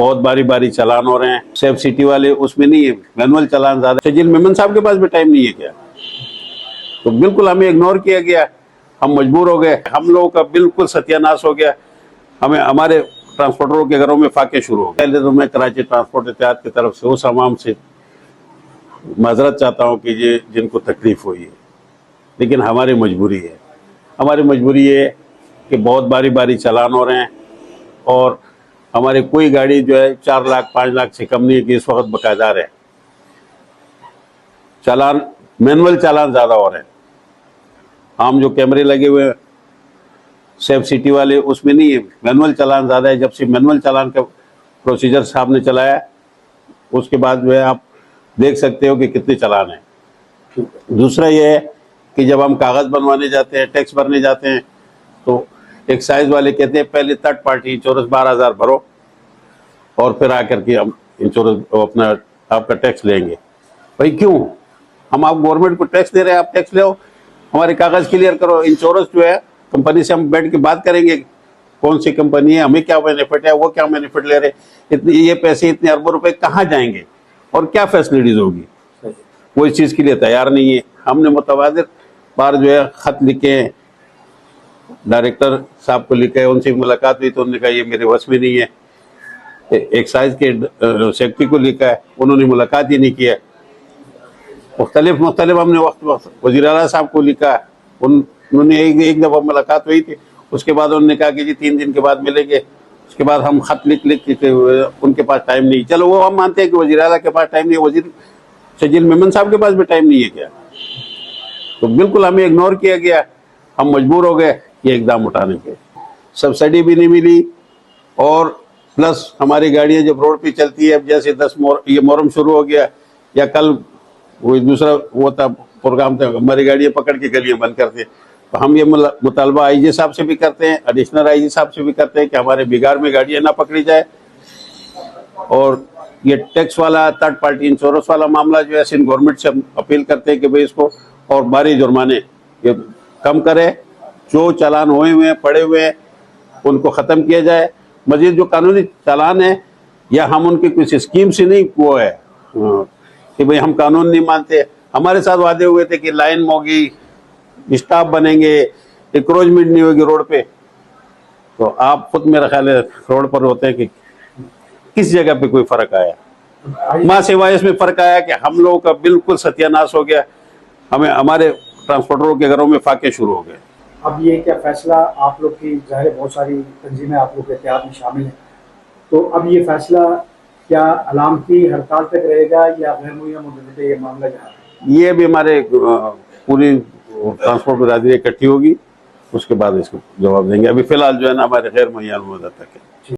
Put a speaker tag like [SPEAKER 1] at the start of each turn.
[SPEAKER 1] बहुत बारी बारी चालान हो रहे हैं। सेफ सिटी वाले उसमें नहीं है, मैनुअल चालान ज्यादा। शजील मेमन साहब के पास भी टाइम नहीं है क्या? तो बिल्कुल हमें इग्नोर किया गया, हम मजबूर हो गए, हम लोगों का बिल्कुल सत्यानाश हो गया। हमें हमारे ट्रांसपोर्टरों के घरों में फाके शुरू हो गए। पहले तो मैं कराची ट्रांसपोर्ट एहतियात की तरफ से उस आवाम से माजरत चाहता हूँ कि ये जिनको तकलीफ हुई है, लेकिन हमारी मजबूरी है। हमारी मजबूरी है कि बहुत बारी बारी चालान हो रहे हैं और हमारी कोई गाड़ी जो है 4 लाख 5 लाख से कम नहीं है कि इस वक्त बकायदार है। चालान मैनुअल चालान ज़्यादा हो रहे हैं। हम जो कैमरे लगे हुए हैं सेफ सिटी वाले उसमें नहीं है, मैनुअल चालान ज़्यादा है। जब से मैनुअल चालान का प्रोसीजर साहब ने चलाया उसके बाद जो है आप देख सकते हो कि कितने चालान हैं। दूसरा ये है कि जब हम कागज़ बनवाने जाते हैं, टैक्स भरने जाते हैं, तो एक्साइज वाले कहते हैं पहले थर्ड पार्टी इंश्योरेंस 12,000 भरो और फिर आकर के हम इंश्योरेंस अपना आपका टैक्स लेंगे। भाई क्यों? हम आप गवर्नमेंट को टैक्स दे रहे हैं, आप टैक्स ले, हमारे कागज़ क्लियर करो। इंश्योरेंस जो है कंपनी से हम बैठ के बात करेंगे कौन सी कंपनी है, हमें क्या बेनिफिट है, वो क्या बेनिफिट ले रहे, इतने ये पैसे इतने अरबों रुपए कहाँ जाएंगे और क्या फैसिलिटीज होगी, वो इस चीज़ के लिए तैयार नहीं है। हमने मुतवादिर बार जो है ख़त लिखे हैं, डायरेक्टर साहब को लिखा है, उनसे मुलाकात हुई तो उन्होंने कहा ये मेरे वश में नहीं है। एक्साइज के सेक्रेटरी को लिखा है, उन्होंने मुलाकात ही नहीं किया। मुख्तलिफ हमने वक्त वज़ीर आला साहब को लिखा, उन्होंने एक दफ़ा मुलाकात हुई थी, उसके बाद उन्होंने कहा कि जी 3 दिन के बाद मिलेंगे। उसके बाद हम ख़त लिख के उनके पास टाइम नहीं। चलो वो हम मानते हैं कि वज़ीर आला के पास टाइम नहीं है, वज़ीर शजील मेमन साहब के पास भी टाइम नहीं है क्या? तो बिल्कुल हमें इग्नोर किया गया, हम मजबूर हो गए ये इकदाम उठाने के। सब्सिडी भी नहीं मिली और प्लस हमारी गाड़ियाँ जब रोड पे चलती है, अब जैसे 10 ये मुहर्रम शुरू हो गया या कल वो दूसरा वो था प्रोग्राम था, हमारी गाड़ियाँ पकड़ के गलियाँ बंद करते हैं। तो हम ये मुतालबा आईजी साहब से भी करते हैं, एडिशनल आईजी साहब से भी करते हैं कि हमारे बिगाड़ में गाड़ियाँ ना पकड़ी जाए। और ये टैक्स वाला थर्ड पार्टी इंश्योरेंस वाला मामला जो है सिंध गवर्नमेंट से हम अपील करते हैं कि भाई इसको और भारी जुर्माने ये कम करे, जो चालान हुए हैं पड़े हुए हैं उनको ख़त्म किया जाए। मजीद जो कानूनी चालान है या हम उनकी कुछ स्कीम से नहीं वो है कि भाई हम कानून नहीं मानते। हमारे साथ वादे हुए थे कि लाइन होगी, स्टाफ बनेंगे, इंक्रोचमेंट नहीं होगी रोड पे। तो आप खुद मेरा ख्याल है रोड पर होते हैं कि किस जगह पे कोई फ़र्क आया? माँ सिवाय इसमें फ़र्क आया कि हम लोगों का बिल्कुल सत्यानाश हो गया, हमें हमारे ट्रांसपोर्टरों के घरों में फाके शुरू हो गए।
[SPEAKER 2] अब ये क्या फैसला आप लोग की ज़ाहिर बहुत सारी तंजीमें आप लोग के एहतियात में शामिल हैं, तो अब ये फैसला क्या अलामती हड़ताल तक रहेगा या गैर मुहैया मुद्दत पे ये मामला जा रहा है?
[SPEAKER 1] ये भी हमारे पूरी ट्रांसपोर्ट बिरादरी इकट्ठी होगी, उसके बाद इसको जवाब देंगे। अभी फिलहाल जो है ना हमारे गैर मुहैया मुद्दत तक है।